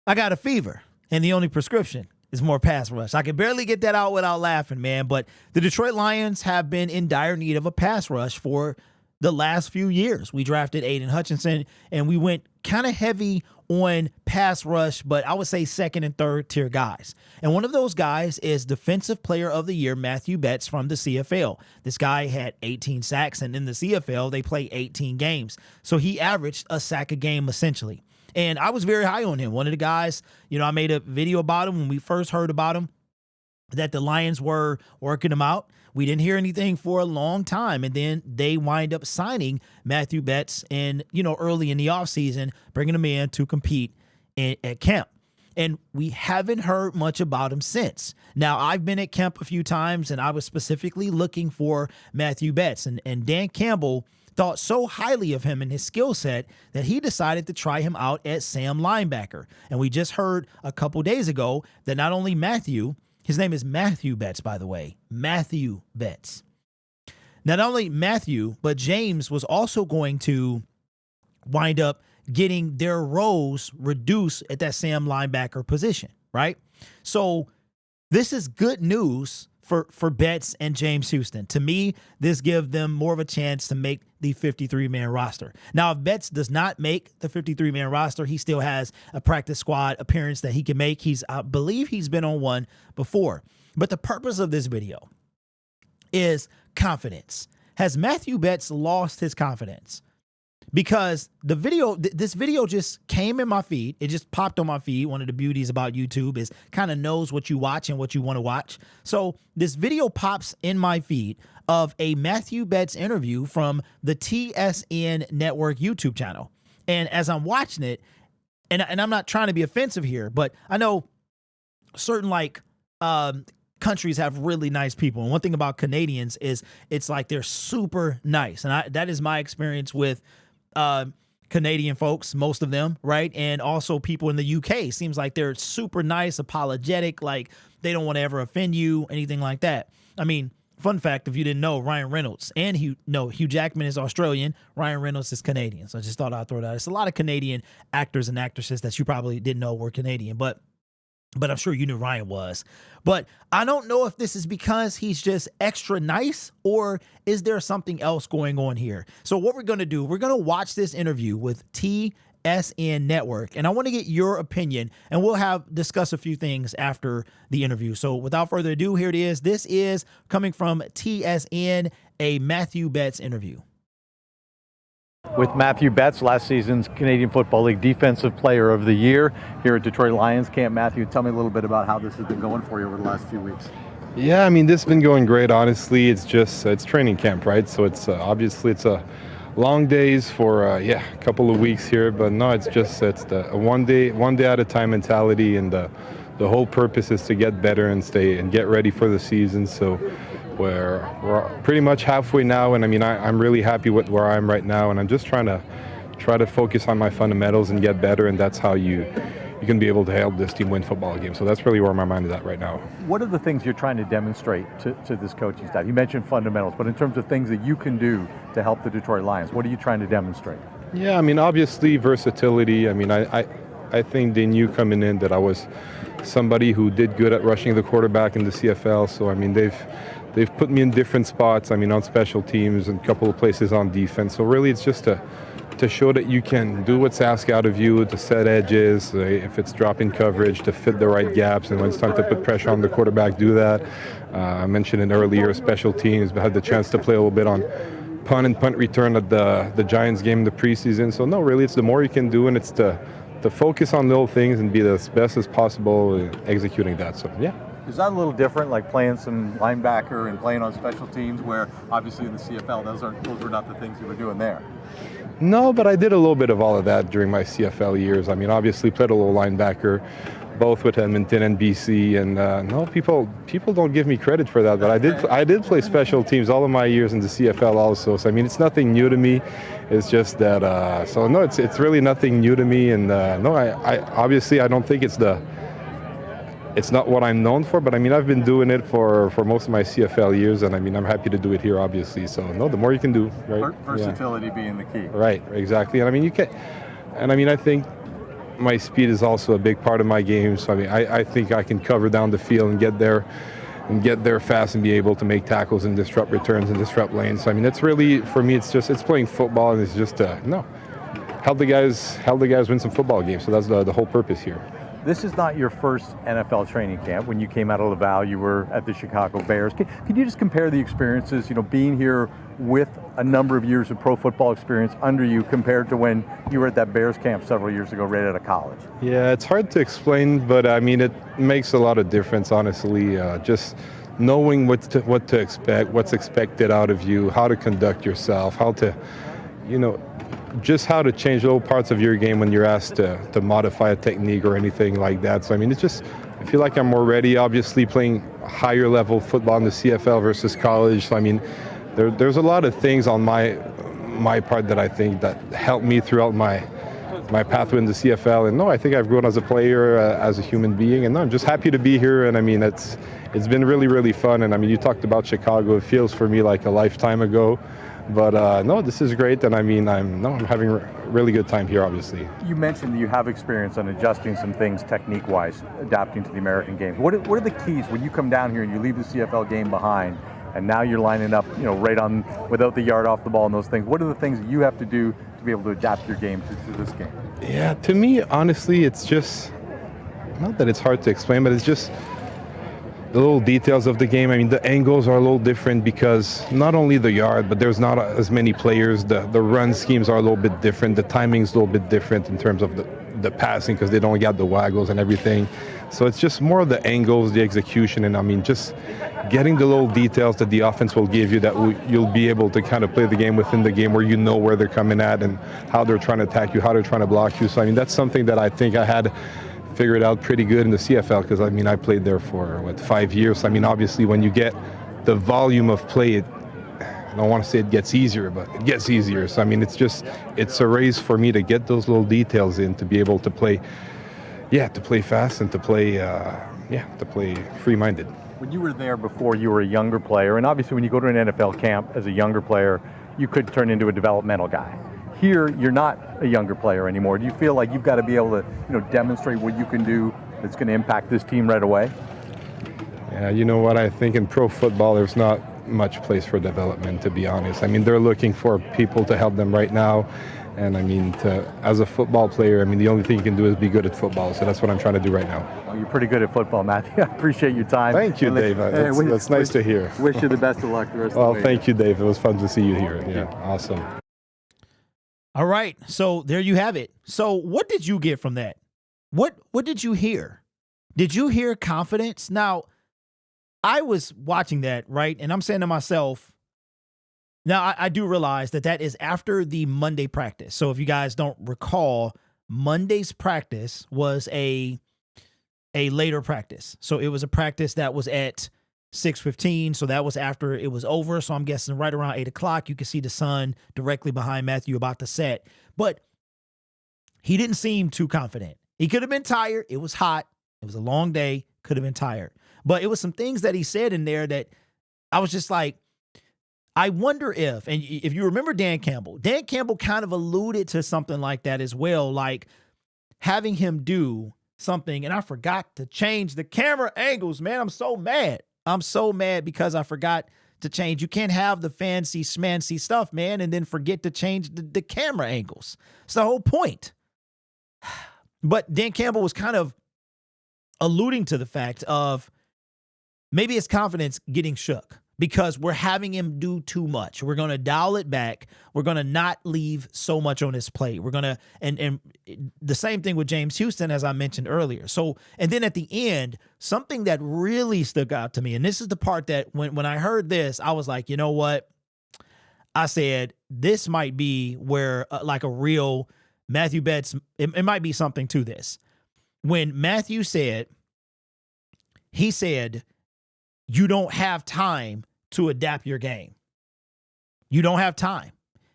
I got a fever, and the only prescription is more pass rush. I can barely get that out without laughing, man. But the Detroit Lions have been in dire need of a pass rush for the last few years. We drafted Aiden Hutchinson, and we went kind of heavy on pass rush, but I would say second and third tier guys. And one of those guys is Defensive Player of the Year, Matthieu Betts from the CFL. This guy had 18 sacks, and in the CFL, they play 18 games. So he averaged a sack a game, essentially. And I was very high on him. One of the guys, I made a video about him when we first heard about him, that the Lions were working him out. We didn't hear anything for a long time, and then they wind up signing Matthieu Betts early in the offseason, bringing him in to compete at camp. And we haven't heard much about him since. Now, I've been at camp a few times, and I was specifically looking for Matthieu Betts, and Dan Campbell thought so highly of him and his skill set that he decided to try him out at Sam linebacker. And we just heard a couple days ago that not only Matthieu, his name is Matthieu Betts, by the way, Matthieu Betts. Not only Matthieu, but James was also going to wind up getting their roles reduced at that Sam linebacker position, right? So this is good news for Betts and James Houston. To me, this gives them more of a chance to make the 53-man roster. Now, if Betts does not make the 53-man roster, he still has a practice squad appearance that he can make. I believe he's been on one before. But the purpose of this video is confidence. Has Matthieu Betts lost his confidence? Because this video just came in my feed. It just popped on my feed. One of the beauties about YouTube is kind of knows what you watch and what you want to watch. So this video pops in my feed of a Matthieu Betts interview from the TSN Network YouTube channel. And as I'm watching it, and I'm not trying to be offensive here, but I know certain countries have really nice people. And one thing about Canadians is it's like they're super nice. And that is my experience with Canadian folks, most of them, right? And also people in the UK. Seems like they're super nice, apologetic, like they don't want to ever offend you, anything like that. I mean, fun fact, if you didn't know, Ryan Reynolds and Hugh Jackman is Australian, Ryan Reynolds is Canadian. So I just thought I'd throw that out. It's a lot of Canadian actors and actresses that you probably didn't know were Canadian, but I'm sure you knew Ryan was. But I don't know if this is because he's just extra nice or is there something else going on here? So what we're going to do, we're going to watch this interview with TSN Network, and I want to get your opinion, and we'll discuss a few things after the interview. So without further ado, here it is. This is coming from TSN, a Matthieu Betts interview. With Matthieu Betts, last season's Canadian Football League Defensive Player of the Year here at Detroit Lions camp. Matthieu, tell me a little bit about how this has been going for you over the last few weeks. Yeah, I mean, this has been going great, honestly. It's training camp, right? So it's obviously it's a long days for a couple of weeks here, but no, it's the one day at a time mentality, and the whole purpose is to get better and get ready for the season. So we're pretty much halfway now, and I mean, I'm really happy with where I am right now, and I'm just trying to focus on my fundamentals and get better, and that's how you can be able to help this team win football games. So that's really where my mind is at right now. What are the things you're trying to demonstrate to this coaching staff? You mentioned fundamentals, but in terms of things that you can do to help the Detroit Lions, what are you trying to demonstrate? Yeah, I mean, obviously versatility. I mean, I think they knew coming in that I was somebody who did good at rushing the quarterback in the CFL. So I mean, they've put me in different spots. I mean, on special teams and a couple of places on defense. So really, it's just to show that you can do what's asked out of you, to set edges, if it's dropping coverage, to fit the right gaps, and when it's time to put pressure on the quarterback, do that. I mentioned it earlier, special teams, but had the chance to play a little bit on punt and punt return at the Giants game in the preseason. So no, really, it's the more you can do, and it's to focus on little things and be the best as possible executing that. So yeah. Is that a little different, like playing some linebacker and playing on special teams, where obviously in the CFL those were not the things you were doing there? No, but I did a little bit of all of that during my CFL years. I mean, obviously played a little linebacker, both with Edmonton and BC, and no, people don't give me credit for that, but I did play special teams all of my years in the CFL also. So I mean, it's nothing new to me. It's just that so no, it's really nothing new to me, and no, I obviously I don't think it's not what I'm known for, but I mean, I've been doing it for most of my CFL years, and I mean, I'm happy to do it here, obviously. So no, the more you can do, right? Versatility being the key. Right, exactly. And I mean, I think my speed is also a big part of my game. So I mean, I think I can cover down the field and get there fast and be able to make tackles and disrupt returns and disrupt lanes. So I mean, it's really, for me, it's playing football, and it's just help the guys win some football games. So that's the whole purpose here. This is not your first NFL training camp. When you came out of Laval, you were at the Chicago Bears. Could you just compare the experiences, being here with a number of years of pro football experience under you compared to when you were at that Bears camp several years ago right out of college? Yeah, it's hard to explain, but I mean, it makes a lot of difference, honestly. Just knowing what to expect, what's expected out of you, how to conduct yourself, how to, just how to change little parts of your game when you're asked to modify a technique or anything like that. So I mean, I feel like I'm more ready, obviously playing higher level football in the CFL versus college. So I mean, there's a lot of things on my part that I think that helped me throughout my pathway in the CFL. And no, I think I've grown as a player, as a human being, and no, I'm just happy to be here. And I mean, it's been really, really fun. And I mean, you talked about Chicago. It feels for me like a lifetime ago. But no, this is great, and I mean, I'm having a really good time here, obviously. You mentioned that you have experience on adjusting some things technique-wise, adapting to the American game. What are the keys when you come down here and you leave the CFL game behind, and now you're lining up, right on, without the yard off the ball and those things? What are the things that you have to do to be able to adapt your game to this game? Yeah, to me, honestly, it's just, not that it's hard to explain, but it's just the little details of the game. I mean, the angles are a little different because not only the yard, but there's not as many players. The run schemes are a little bit different. The timing's a little bit different in terms of the passing because they don't get the waggles and everything. So it's just more of the angles, the execution, and I mean, just getting the little details that the offense will give you that you'll be able to kind of play the game within the game where you know where they're coming at and how they're trying to attack you, how they're trying to block you. So I mean, that's something that I think I had figured out pretty good in the CFL because I mean, I played there for 5 years. I mean, obviously when you get the volume of play, I don't want to say it gets easier, but it gets easier. So I mean, it's a race for me to get those little details in, to be able to play fast and to play free-minded. When you were there before, you were a younger player, and obviously when you go to an NFL camp as a younger player, you could turn into a developmental guy. Here, you're not a younger player anymore. Do you feel like you've got to be able to, demonstrate what you can do that's going to impact this team right away? Yeah, you know what? I think in pro football, there's not much place for development, to be honest. I mean, they're looking for people to help them right now. And I mean, as a football player, I mean, the only thing you can do is be good at football. So that's what I'm trying to do right now. Well, you're pretty good at football, Matthew. I appreciate your time. Thank you, Dave. That's nice to hear. Wish you the best of luck the rest of the way. Well, thank you, Dave. It was fun to see you here. Yeah, awesome. All right, so there you have it. So what did you get from that? What did you hear? Did you hear confidence? Now, I was watching that, right? And I'm saying to myself, now I do realize that is after the Monday practice. So if you guys don't recall, Monday's practice was a later practice. So it was a practice that was at 6:15, so that was after it was over. So I'm guessing right around 8 o'clock, you can see the sun directly behind Matthieu about to set. But he didn't seem too confident. He could have been tired. It was hot. It was a long day. Could have been tired. But it was some things that he said in there that I was just like, I wonder if you remember Dan Campbell kind of alluded to something like that as well, like having him do something. And I forgot to change the camera angles, man. I'm so mad. I'm so mad because I forgot to change. You can't have the fancy schmancy stuff, man, and then forget to change the camera angles. It's the whole point. But Dan Campbell was kind of alluding to the fact of maybe his confidence getting shook because we're having him do too much. We're going to dial it back. We're going to not leave so much on his plate. We're going to, and the same thing with James Houston, as I mentioned earlier. So, and then at the end, something that really stuck out to me, and this is the part that when I heard this, I was like, you know what? I said, this might be where like a real Matthieu Betts, it might be something to this. When Matthieu said, he said, you don't have time to adapt your game. You don't have time.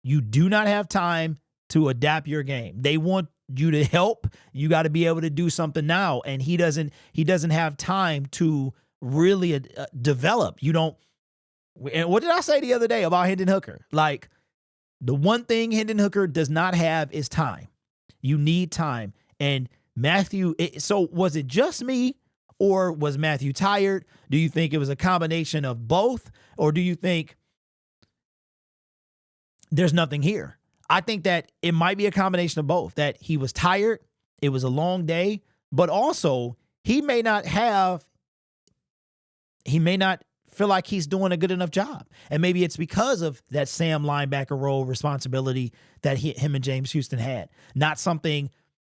You do not have time to adapt your game. They want you to help. You got to be able to do something now. And he doesn't have time to really develop. You don't. And what did I say the other day about Hendon Hooker? Like, the one thing Hendon Hooker does not have is time. You need time. And Matthieu, so was it just me, or was Matthieu tired? Do you think it was a combination of both, or do you think there's nothing here? I think that it might be a combination of both, that he was tired, it was a long day, but also he may not feel like he's doing a good enough job. And maybe it's because of that Sam linebacker role responsibility that him and James Houston had. Not something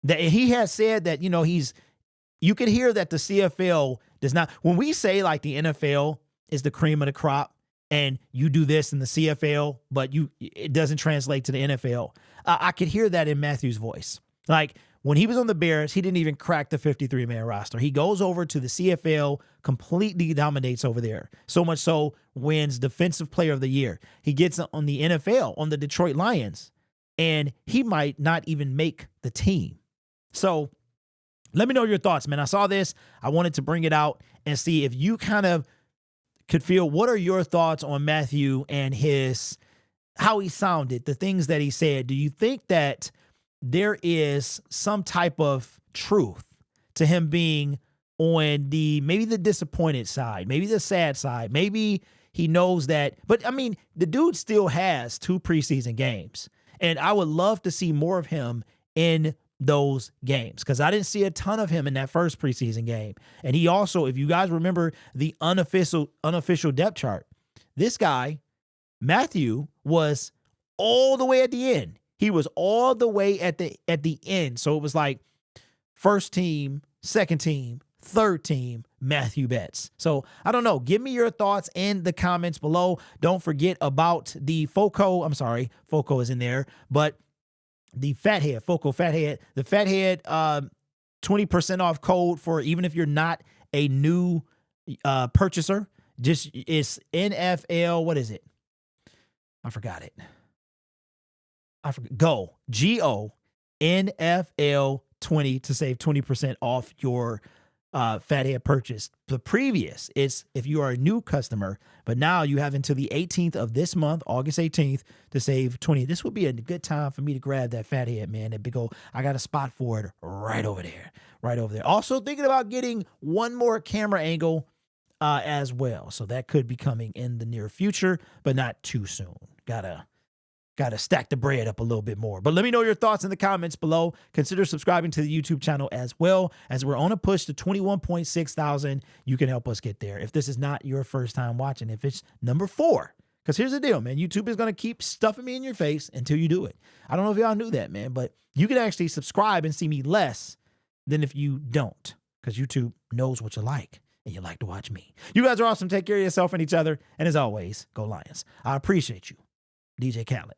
that he has said that, you know, you could hear that the CFL does not, when we say like the NFL is the cream of the crop and you do this in the CFL, but it doesn't translate to the NFL. I could hear that in Matthieu's voice. Like, when he was on the Bears, he didn't even crack the 53-man roster. He goes over to the CFL, completely dominates over there. So much so, wins Defensive Player of the Year. He gets on the NFL, on the Detroit Lions, and he might not even make the team. So let me know your thoughts, man. I saw this. I wanted to bring it out and see if you kind of could feel, what are your thoughts on Matthieu and how he sounded, the things that he said? Do you think that there is some type of truth to him being on maybe the disappointed side, maybe the sad side? Maybe he knows that, but I mean, the dude still has 2 preseason games, and I would love to see more of him in those games, because I didn't see a ton of him in that first preseason game. And he also, if you guys remember the unofficial depth chart, this guy, Matthieu, was all the way at the end. He was all the way at the end. So it was like first team, second team, third team, Matthieu Betts. So I don't know. Give me your thoughts in the comments below. Don't forget about the FOCO. I'm sorry, FOCO is in there, but the FATHEAD, FOCO FATHEAD, the FATHEAD 20% off code for even if you're not a new purchaser. Just it's NFL. What is it? I forgot it. G-O, NFL 20 to save 20% off your FATHEAD purchase. The previous is if you are a new customer, but now you have until the 18th of this month, August 18th, to save 20. This would be a good time for me to grab that FATHEAD, man. That big old, I got a spot for it right over there. Also thinking about getting one more camera angle as well. So that could be coming in the near future, but not too soon. Gotta stack the bread up a little bit more. But let me know your thoughts in the comments below. Consider subscribing to the YouTube channel as well, as we're on a push to 21.6 thousand. You can help us get there. If this is not your first time watching, if it's number 4, because here's the deal, man. YouTube is going to keep stuffing me in your face until you do it. I don't know if y'all knew that, man, but you can actually subscribe and see me less than if you don't, because YouTube knows what you like, and you like to watch me. You guys are awesome. Take care of yourself and each other. And as always, go Lions. I appreciate you. DJ Khaled.